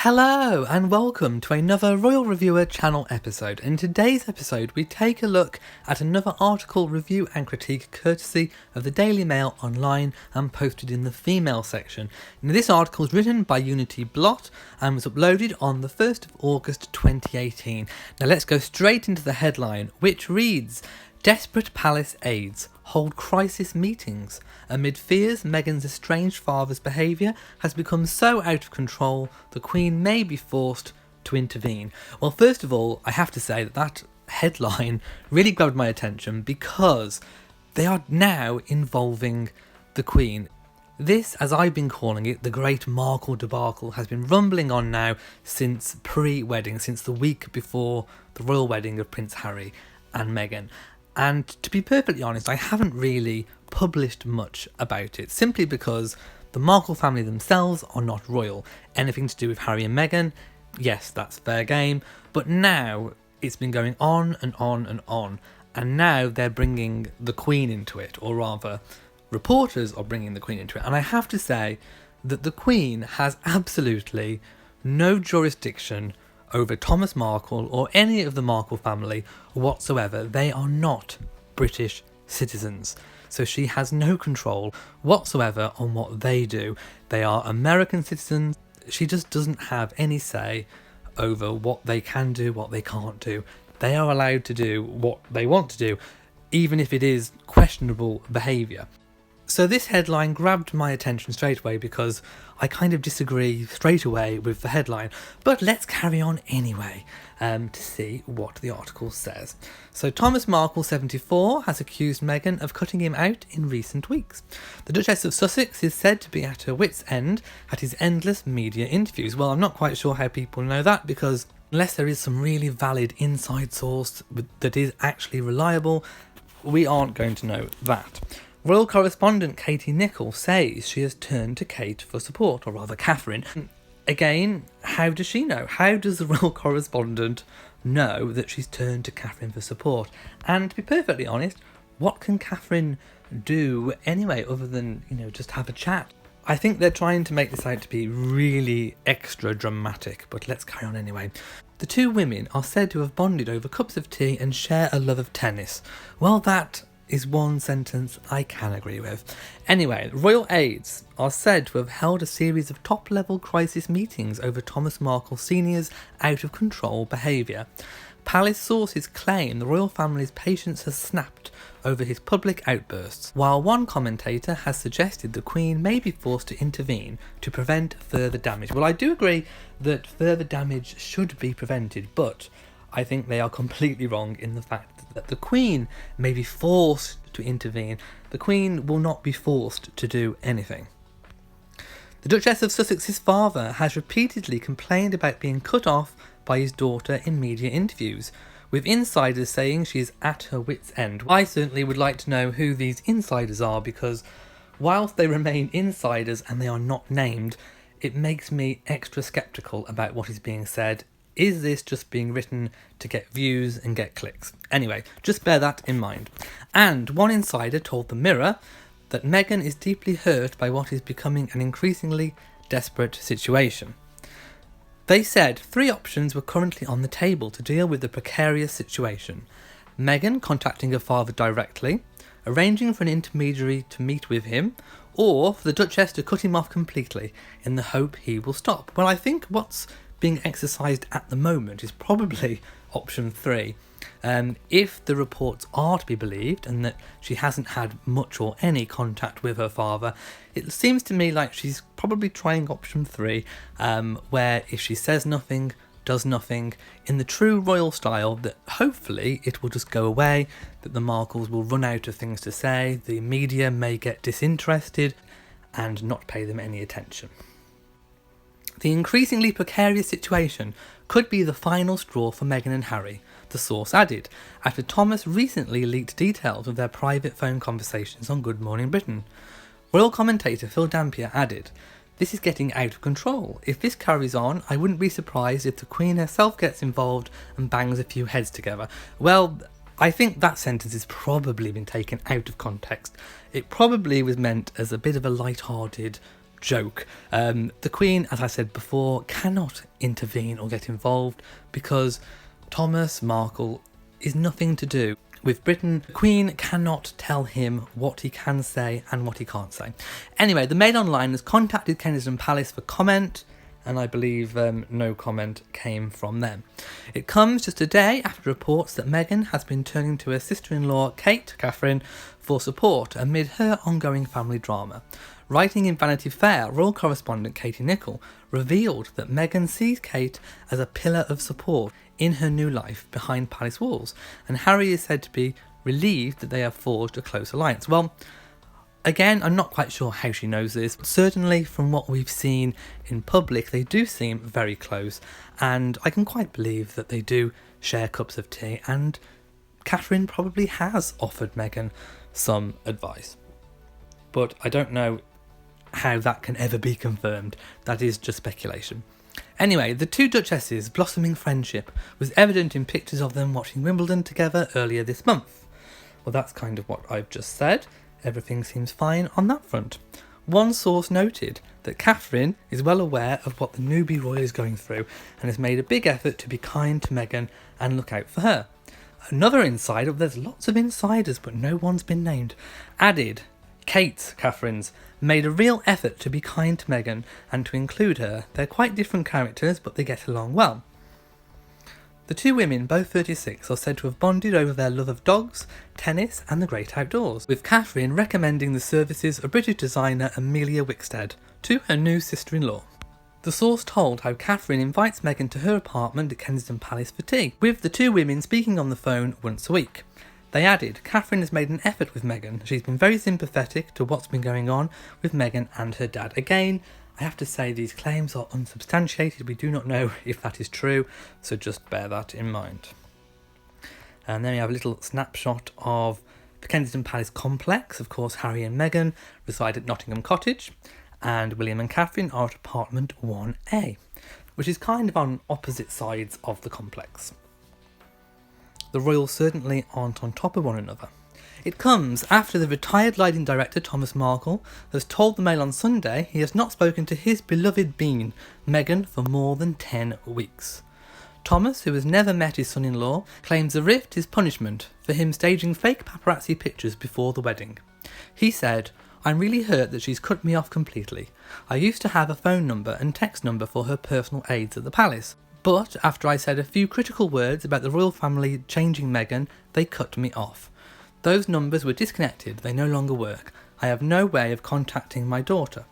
Hello and welcome to another Royal Reviewer channel episode. In today's episode we take a look at another article, review and critique courtesy of the Daily Mail online and posted in the female section. Now, this article is written by Unity Blot and was uploaded on the 1st of August 2018. Now let's go straight into the headline, which reads: Desperate palace aides hold crisis meetings amid fears Meghan's estranged father's behaviour has become so out of control the Queen may be forced to intervene. Well, first of all, I have to say that headline really grabbed my attention because they are now involving the Queen. This, as I've been calling it, the Great Markle Debacle, has been rumbling on now since pre-wedding, since the week before the royal wedding of Prince Harry and Meghan. And to be perfectly honest, I haven't really published much about it, simply because the Markle family themselves are not royal. Anything to do with Harry and Meghan, yes, that's fair game, but now it's been going on and on and on, and now they're bringing the Queen into it, or rather, reporters are bringing the Queen into it. And I have to say that the Queen has absolutely no jurisdiction over Thomas Markle or any of the Markle family whatsoever. They are not British citizens, so she has no control whatsoever on what they do. They are American citizens. She just doesn't have any say over what they can do, what they can't do. They are allowed to do what they want to do, even if it is questionable behaviour. So this headline grabbed my attention straight away because I kind of disagree straight away with the headline. But let's carry on anyway to see what the article says. So Thomas Markle, 74, has accused Meghan of cutting him out in recent weeks. The Duchess of Sussex is said to be at her wits' end at his endless media interviews. Well, I'm not quite sure how people know that, because unless there is some really valid inside source that is actually reliable, we aren't going to know that. Royal correspondent Katie Nicholl says she has turned to Kate for support, or rather Catherine. Again, how does she know? How does the royal correspondent know that she's turned to Catherine for support? And to be perfectly honest, what can Catherine do anyway other than, just have a chat? I think they're trying to make this out to be really extra dramatic, but let's carry on anyway. The two women are said to have bonded over cups of tea and share a love of tennis. Well, that is one sentence I can agree with. Anyway, royal aides are said to have held a series of top-level crisis meetings over Thomas Markle Snr's out-of-control behaviour. Palace sources claim the royal family's patience has snapped over his public outbursts, while one commentator has suggested the Queen may be forced to intervene to prevent further damage. Well, I do agree that further damage should be prevented, but I think they are completely wrong in the fact that the Queen may be forced to intervene. The Queen will not be forced to do anything. The Duchess of Sussex's father has repeatedly complained about being cut off by his daughter in media interviews, with insiders saying she is at her wits' end. I certainly would like to know who these insiders are, because whilst they remain insiders and they are not named, it makes me extra sceptical about what is being said. Is this just being written to get views and get clicks? Anyway, just bear that in mind. And one insider told the Mirror that Meghan is deeply hurt by what is becoming an increasingly desperate situation. They said 3 options were currently on the table to deal with the precarious situation: Meghan contacting her father directly, arranging for an intermediary to meet with him, or for the Duchess to cut him off completely in the hope he will stop. Well, I think what's being exercised at the moment is probably option 3. If the reports are to be believed, and that she hasn't had much or any contact with her father, it seems to me like she's probably trying option 3, where if she says nothing, does nothing, in the true royal style, that hopefully it will just go away, that the Markles will run out of things to say, the media may get disinterested and not pay them any attention. The increasingly precarious situation could be the final straw for Meghan and Harry, the source added, after Thomas recently leaked details of their private phone conversations on Good Morning Britain. Royal commentator Phil Dampier added, "This is getting out of control. If this carries on, I wouldn't be surprised if the Queen herself gets involved and bangs a few heads together." Well, I think that sentence has probably been taken out of context. It probably was meant as a bit of a light-hearted joke. The Queen, as I said before, cannot intervene or get involved because Thomas Markle is nothing to do with Britain. The Queen cannot tell him what he can say and what he can't say. Anyway, the Mail Online has contacted Kensington Palace for comment, and I believe no comment came from them. It comes just a day after reports that Meghan has been turning to her sister-in-law, Catherine, for support amid her ongoing family drama. Writing in Vanity Fair, royal correspondent Katie Nicholl revealed that Meghan sees Kate as a pillar of support in her new life behind palace walls, and Harry is said to be relieved that they have forged a close alliance. Well, again, I'm not quite sure how she knows this, but certainly from what we've seen in public, they do seem very close, and I can quite believe that they do share cups of tea, and Catherine probably has offered Meghan some advice. But I don't know how that can ever be confirmed. That is just speculation. Anyway, the two duchesses' blossoming friendship was evident in pictures of them watching Wimbledon together earlier this month. Well, that's kind of what I've just said. Everything seems fine on that front. One source noted that Catherine is well aware of what the newbie royal is going through and has made a big effort to be kind to Meghan and look out for her. Another insider, there's lots of insiders but no one's been named, added Catherine's, made a real effort to be kind to Meghan and to include her. They're quite different characters, but they get along well. The two women, both 36, are said to have bonded over their love of dogs, tennis and the great outdoors, with Catherine recommending the services of British designer Amelia Wickstead to her new sister-in-law. The source told how Catherine invites Meghan to her apartment at Kensington Palace for tea, with the two women speaking on the phone once a week. They added, Catherine has made an effort with Meghan. She's been very sympathetic to what's been going on with Meghan and her dad. Again, I have to say these claims are unsubstantiated. We do not know if that is true, so just bear that in mind. And then we have a little snapshot of the Kensington Palace complex. Of course, Harry and Meghan reside at Nottingham Cottage, and William and Catherine are at apartment 1A, which is kind of on opposite sides of the complex. The royals certainly aren't on top of one another. It comes after the retired lighting director Thomas Markle has told the Mail on Sunday he has not spoken to his beloved bean, Meghan, for more than 10 weeks. Thomas, who has never met his son-in-law, claims the rift is punishment for him staging fake paparazzi pictures before the wedding. He said, I'm really hurt that she's cut me off completely. I used to have a phone number and text number for her personal aides at the palace. But after I said a few critical words about the royal family changing Meghan, they cut me off. Those numbers were disconnected, they no longer work. I have no way of contacting my daughter.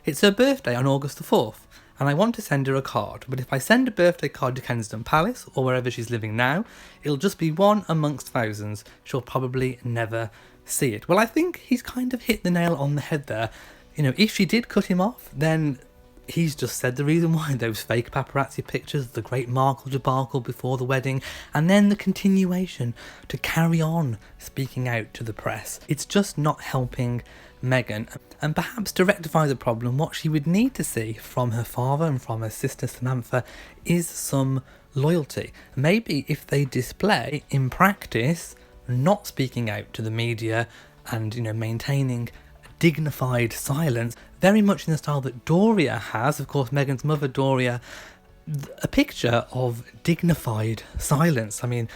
It's her birthday on August the 4th, and I want to send her a card, but if I send a birthday card to Kensington Palace, or wherever she's living now, it'll just be one amongst thousands. She'll probably never see it. Well, I think he's kind of hit the nail on the head there. You know, if she did cut him off, then he's just said the reason why. Those fake paparazzi pictures, the great Markle debacle before the wedding, and then the continuation to carry on speaking out to the press. It's just not helping Meghan. And perhaps to rectify the problem, what she would need to see from her father and from her sister Samantha is some loyalty. Maybe if they display, in practice, not speaking out to the media and, maintaining dignified silence, very much in the style that Doria has. Of course, Meghan's mother, Doria, a picture of dignified silence. I mean,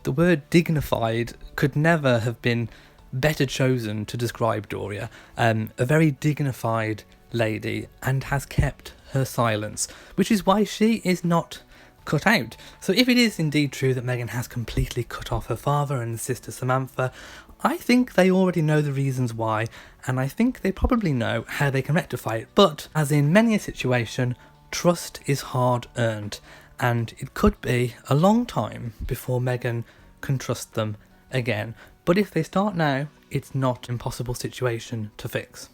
the word dignified could never have been better chosen to describe Doria. A very dignified lady, and has kept her silence, which is why she is not cut out. So if it is indeed true that Meghan has completely cut off her father and sister Samantha, I think they already know the reasons why, and I think they probably know how they can rectify it. But, as in many a situation, trust is hard earned, and it could be a long time before Meghan can trust them again. But if they start now, it's not an impossible situation to fix.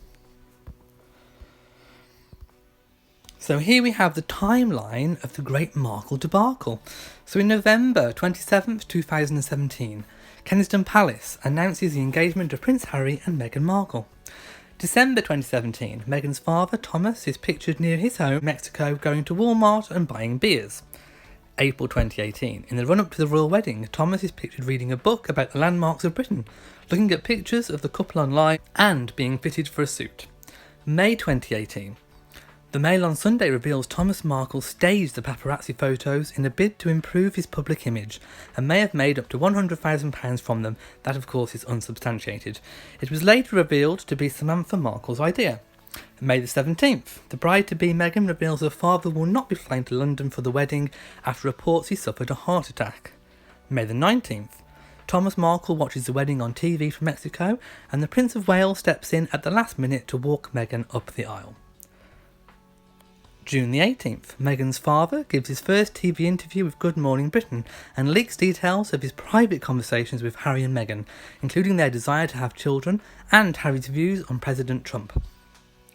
So here we have the timeline of the great Markle debacle. So in November 27th, 2017, Kensington Palace announces the engagement of Prince Harry and Meghan Markle. December 2017, Meghan's father, Thomas, is pictured near his home in Mexico going to Walmart and buying beers. April 2018, in the run-up to the royal wedding, Thomas is pictured reading a book about the landmarks of Britain, looking at pictures of the couple online and being fitted for a suit. May 2018. The Mail on Sunday reveals Thomas Markle staged the paparazzi photos in a bid to improve his public image and may have made up to £100,000 from them. That, of course, is unsubstantiated. It was later revealed to be Samantha Markle's idea. May the 17th. The bride-to-be Meghan reveals her father will not be flying to London for the wedding after reports he suffered a heart attack. May the 19th. Thomas Markle watches the wedding on TV from Mexico and the Prince of Wales steps in at the last minute to walk Meghan up the aisle. June the 18th, Meghan's father gives his first TV interview with Good Morning Britain and leaks details of his private conversations with Harry and Meghan, including their desire to have children and Harry's views on President Trump.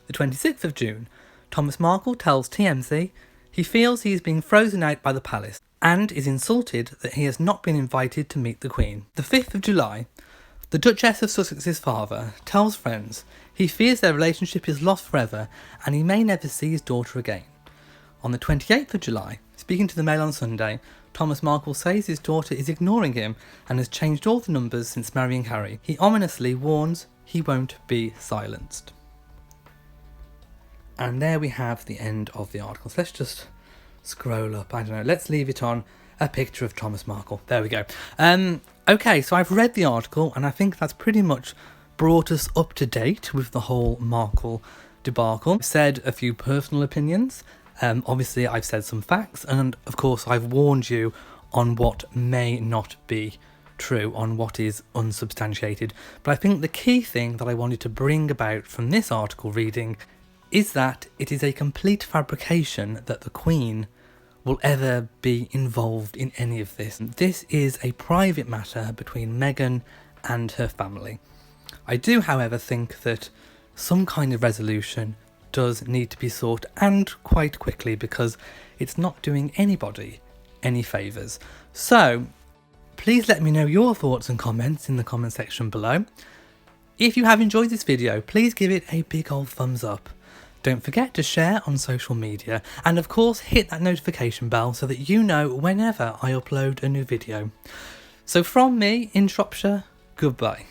The 26th of June, Thomas Markle tells TMZ he feels he is being frozen out by the palace and is insulted that he has not been invited to meet the Queen. The 5th of July, the Duchess of Sussex's father tells friends he fears their relationship is lost forever and he may never see his daughter again. On the 28th of July, speaking to the Mail on Sunday, Thomas Markle says his daughter is ignoring him and has changed all the numbers since marrying Harry. He ominously warns he won't be silenced. And there we have the end of the article. So let's just scroll up. I don't know. Let's leave it on a picture of Thomas Markle. There we go. Okay, so I've read the article and I think that's pretty much brought us up to date with the whole Markle debacle. I've said a few personal opinions. Obviously, I've said some facts. And of course, I've warned you on what may not be true, on what is unsubstantiated. But I think the key thing that I wanted to bring about from this article reading is that it is a complete fabrication that the Queen will ever be involved in any of this. This is a private matter between Meghan and her family. I do, however, think that some kind of resolution does need to be sought, and quite quickly, because it's not doing anybody any favours. So, please let me know your thoughts and comments in the comment section below. If you have enjoyed this video, please give it a big old thumbs up. Don't forget to share on social media, and of course hit that notification bell so that you know whenever I upload a new video. So from me in Shropshire, goodbye.